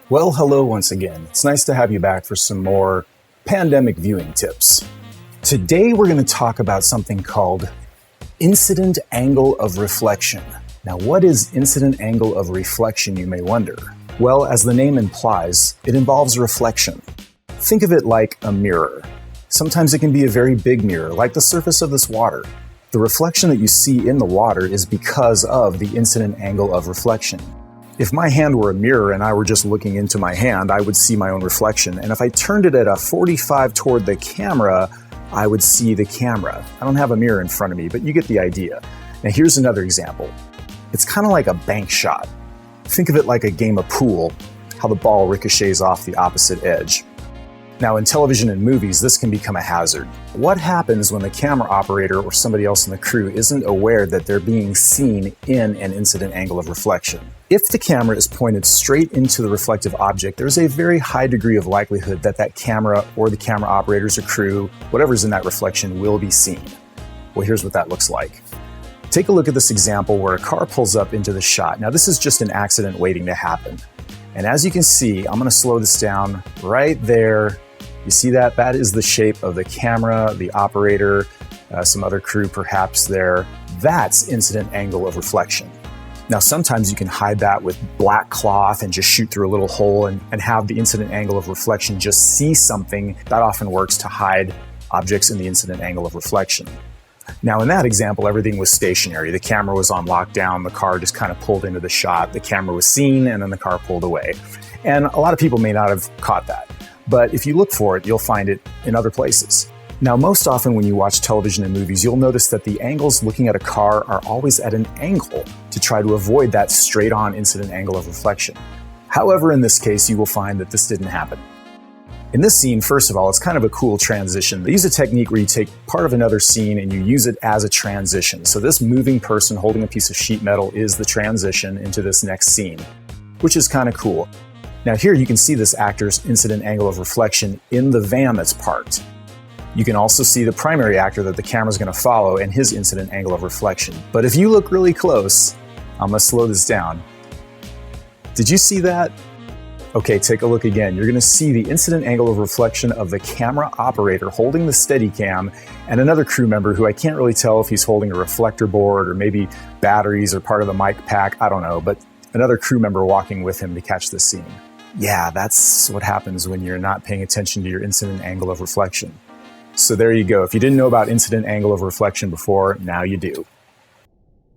Well, hello once again. It's nice to have you back for some more pandemic viewing tips. Today we're going to talk about something called incident angle of reflection. Now, what is incident angle of reflection, you may wonder? Well, as the name implies, it involves reflection. Think of it like a mirror. Sometimes it can be a very big mirror, like the surface of this water. The reflection that you see in the water is because of the incident angle of reflection. If my hand were a mirror and I were just looking into my hand, I would see my own reflection. And if I turned it at a 45 toward the camera, I would see the camera. I don't have a mirror in front of me, but you get the idea. Now here's another example. It's kind of like a bank shot. Think of it like a game of pool, how the ball ricochets off the opposite edge. Now in television and movies, this can become a hazard. What happens when the camera operator or somebody else in the crew isn't aware that they're being seen in an incident angle of reflection? If the camera is pointed straight into the reflective object, there's a very high degree of likelihood that that camera or the camera operators or crew, whatever's in that reflection, will be seen. Well, here's what that looks like. Take a look at this example where a car pulls up into the shot. Now this is just an accident waiting to happen. And as you can see, I'm going to slow this down right there. You see that? That is the shape of the camera, the operator, some other crew perhaps there. That's incident angle of reflection. Now, sometimes you can hide that with black cloth and just shoot through a little hole and have the incident angle of reflection just see something. That often works to hide objects in the incident angle of reflection. Now, in that example, everything was stationary. The camera was on lockdown. The car just kind of pulled into the shot. The camera was seen, and then the car pulled away. And a lot of people may not have caught that. But if you look for it, you'll find it in other places. Now, most often when you watch television and movies, you'll notice that the angles looking at a car are always at an angle to try to avoid that straight-on incident angle of reflection. However, in this case, you will find that this didn't happen. In this scene, first of all, it's kind of a cool transition. They use a technique where you take part of another scene and you use it as a transition. So this moving person holding a piece of sheet metal is the transition into this next scene, which is kind of cool. Now here you can see this actor's incident angle of reflection in the van that's parked. You can also see the primary actor that the camera's going to follow and his incident angle of reflection. But if you look really close, I'm going to slow this down. Did you see that? Okay, take a look again. You're going to see the incident angle of reflection of the camera operator holding the Steadicam and another crew member who I can't really tell if he's holding a reflector board or maybe batteries or part of the mic pack. I don't know, but another crew member walking with him to catch this scene. Yeah, that's what happens when you're not paying attention to your incident angle of reflection. So there you go. If you didn't know about incident angle of reflection before, now you do.